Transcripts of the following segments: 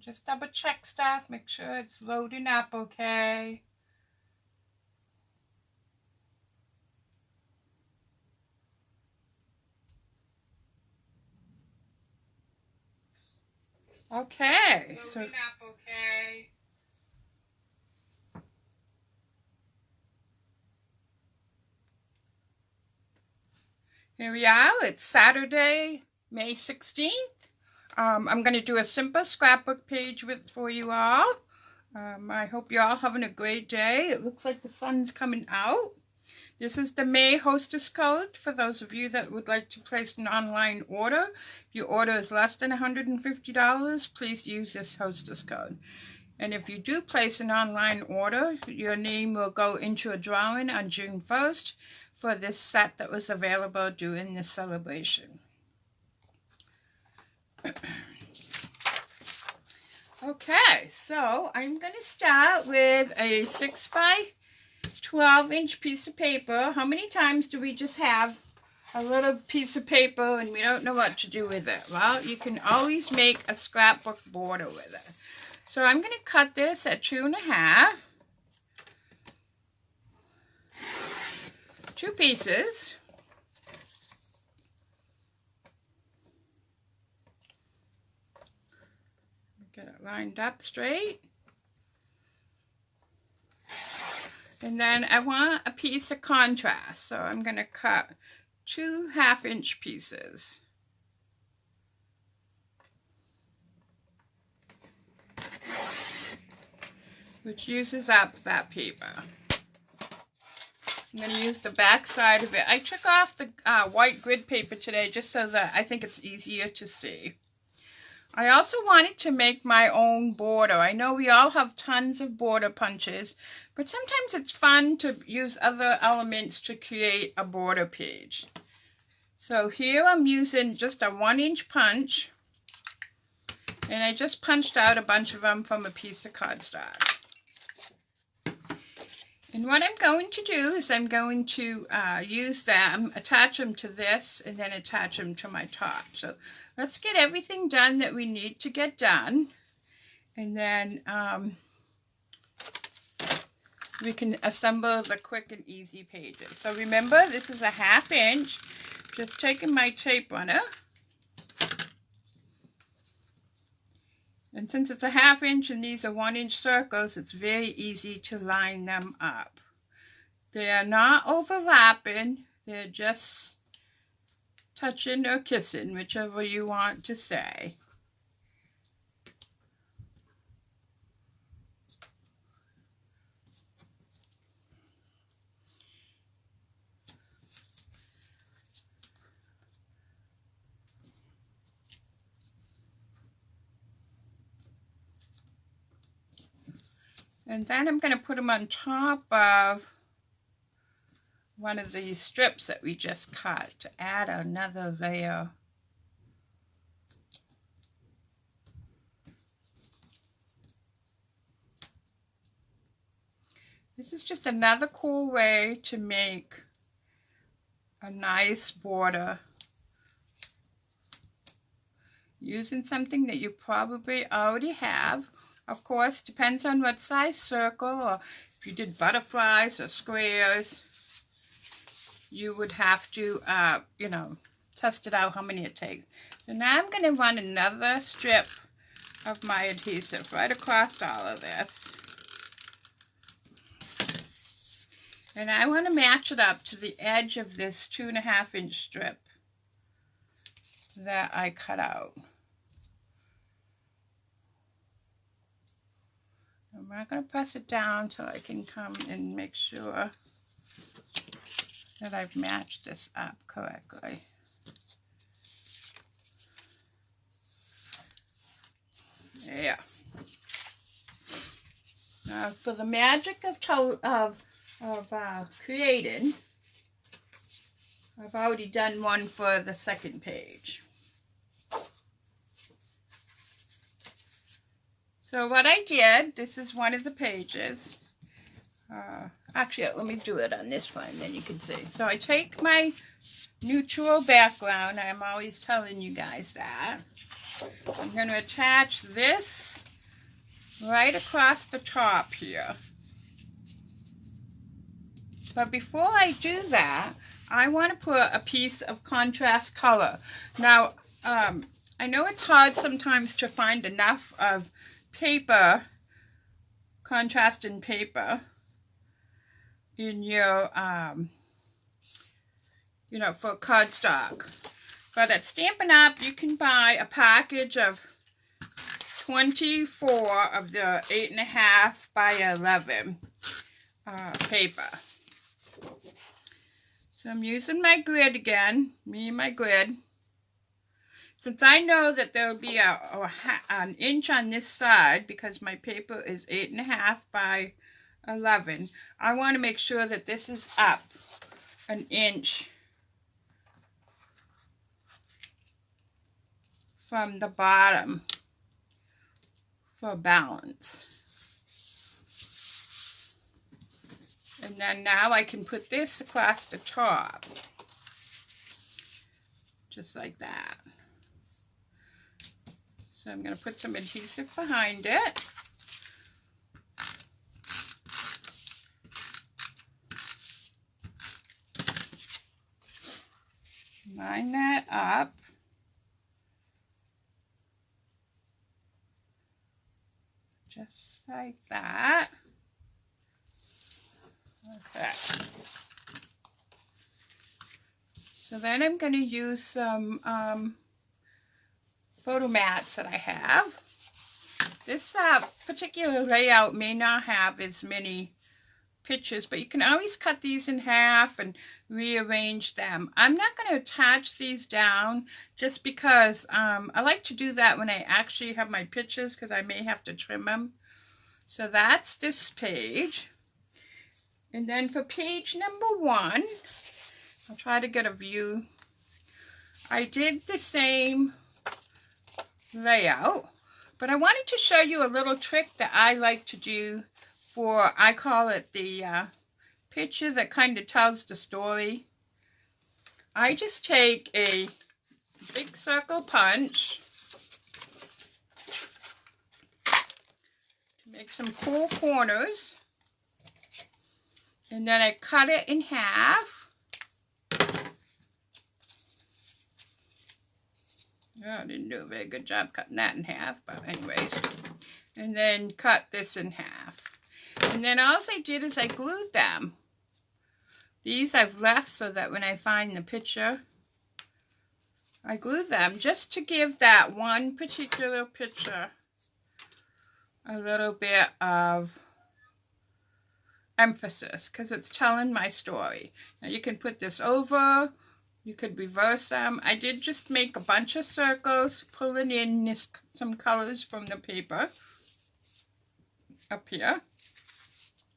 just double check stuff, make sure it's loading up okay. Okay, so loading up okay. Here we are, it's Saturday, May 16th. I'm going to do a simple scrapbook page for you all. I hope you're all having a great day. It looks like the sun's coming out. This is the May hostess code for those of you that would like to place an online order. If your order is less than $150, please use this hostess code. And if you do place an online order, your name will go into a drawing on June 1st for this set that was available during this celebration. Okay, so I'm going to start with a 6 by 12 inch piece of paper. How many times do we just have a little piece of paper and we don't know what to do with it? Well, you can always make a scrapbook border with it. So I'm going to cut this at 2.5. 2 pieces. Get it lined up straight. And then I want a piece of contrast, so I'm going to cut 2 half-inch pieces. Which uses up that paper. I'm going to use the back side of it. I took off the white grid paper today just so that I think it's easier to see. I also wanted to make my own border. I know we all have tons of border punches, but sometimes it's fun to use other elements to create a border page. So here I'm using just a 1-inch punch, and I just punched out a bunch of them from a piece of cardstock. And what I'm going to do is I'm going to use them, attach them to this, and then attach them to my top. So let's get everything done that we need to get done. And then we can assemble the quick and easy pages. So remember, this is a 1/2 inch. Just taking my tape runner. And since it's a 1/2 inch and these are 1-inch circles, it's very easy to line them up. They are not overlapping, they're just touching or kissing, whichever you want to say. And then I'm going to put them on top of one of these strips that we just cut to add another layer. This is just another cool way to make a nice border using something that you probably already have. Of course, depends on what size circle, or if you did butterflies or squares, you would have to, you know, test it out how many it takes. So now I'm going to run another strip of my adhesive right across all of this. And I want to match it up to the edge of this 2.5 inch strip that I cut out. I'm not going to press it down until I can come and make sure that I've matched this up correctly. Yeah. Now for the magic of creating, I've already done one for the second page. So what I did, this is one of the pages. Actually, let me do it on this one, then you can see. So I take my neutral background. I'm always telling you guys that. I'm going to attach this right across the top here. But before I do that, I want to put a piece of contrast color. Now, I know it's hard sometimes to find enough of paper, contrast in paper, in your, you know, for cardstock. But at Stampin' Up, you can buy a package of 24 of the 8.5 by 11 paper. So I'm using my grid again, me and my grid. Since I know that there will be an inch on this side because my paper is 8.5 by 11, I want to make sure that this is up an inch from the bottom for balance. And then now I can put this across the top, just like that. So I'm going to put some adhesive behind it. Line that up. Just like that. Okay. So then I'm going to use some photo mats that I have. This particular layout may not have as many pictures, but you can always cut these in half and rearrange them. I'm not going to attach these down just because I like to do that when I actually have my pictures, because I may have to trim them. So that's this page. And then for page number 1, I'll try to get a view. I did the same layout, but I wanted to show you a little trick that I like to do for, I call it the picture that kind of tells the story. I just take a big circle punch to make some cool corners, and then I cut it in half. Oh, I didn't do a very good job cutting that in half, but anyways. And then cut this in half. And then all I did is I glued them. These I've left so that when I find the picture, I glue them just to give that one particular picture a little bit of emphasis, because it's telling my story. Now you can put this over, you could reverse them. I did just make a bunch of circles, pulling in some colors from the paper up here.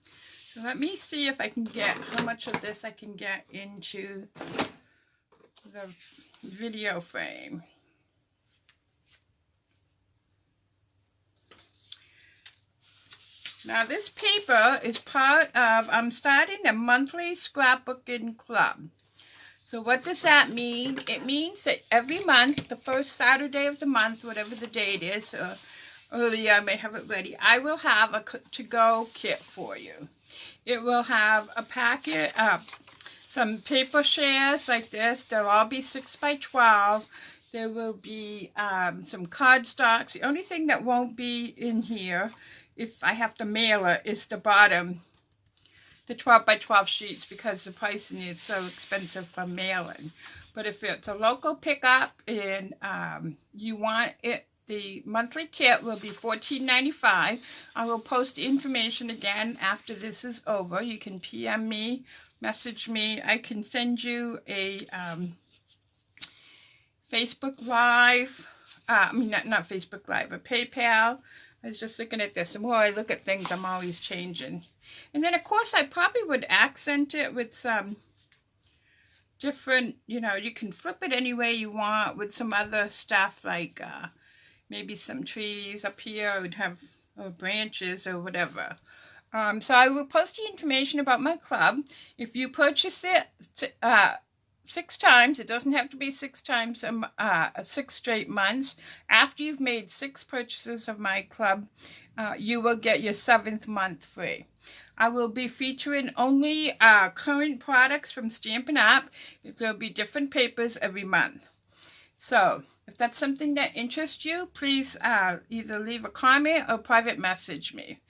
So let me see if I can get how much of this I can get into the video frame. Now this paper is part of, I'm starting a monthly scrapbooking club. So what does that mean? It means that every month, the first Saturday of the month, whatever the date is, or earlier I may have it ready, I will have a to-go kit for you. It will have a packet of some paper shares like this. They'll all be 6 by 12. There will be some cardstocks. The only thing that won't be in here, if I have to mail it, is the bottom, the 12 by 12 sheets, because the pricing is so expensive for mailing. But if it's a local pickup and you want it, the monthly kit will be $14.95. I will post the information again after this is over. You can PM me, message me. I can send you a Facebook Live. I mean, not Facebook Live, a PayPal. I was just looking at this. The more I look at things, I'm always changing. And then, of course, I probably would accent it with some different, you know, you can flip it any way you want with some other stuff like maybe some trees up here. I would have branches or whatever. So I will post the information about my club. If you purchase it 6 times. It doesn't have to be 6 times, 6 straight months. After you've made 6 purchases of my club, you will get your 7th month free. I will be featuring only current products from Stampin' Up. There'll be different papers every month. So if that's something that interests you, please either leave a comment or private message me.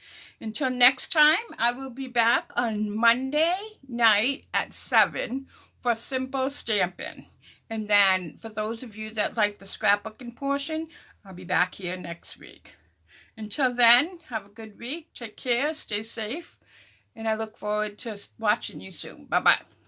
Until next time, I will be back on Monday night at 7 for simple stamping. And then for those of you that like the scrapbooking portion, I'll be back here next week. Until then, have a good week. Take care. Stay safe. And I look forward to watching you soon. Bye-bye.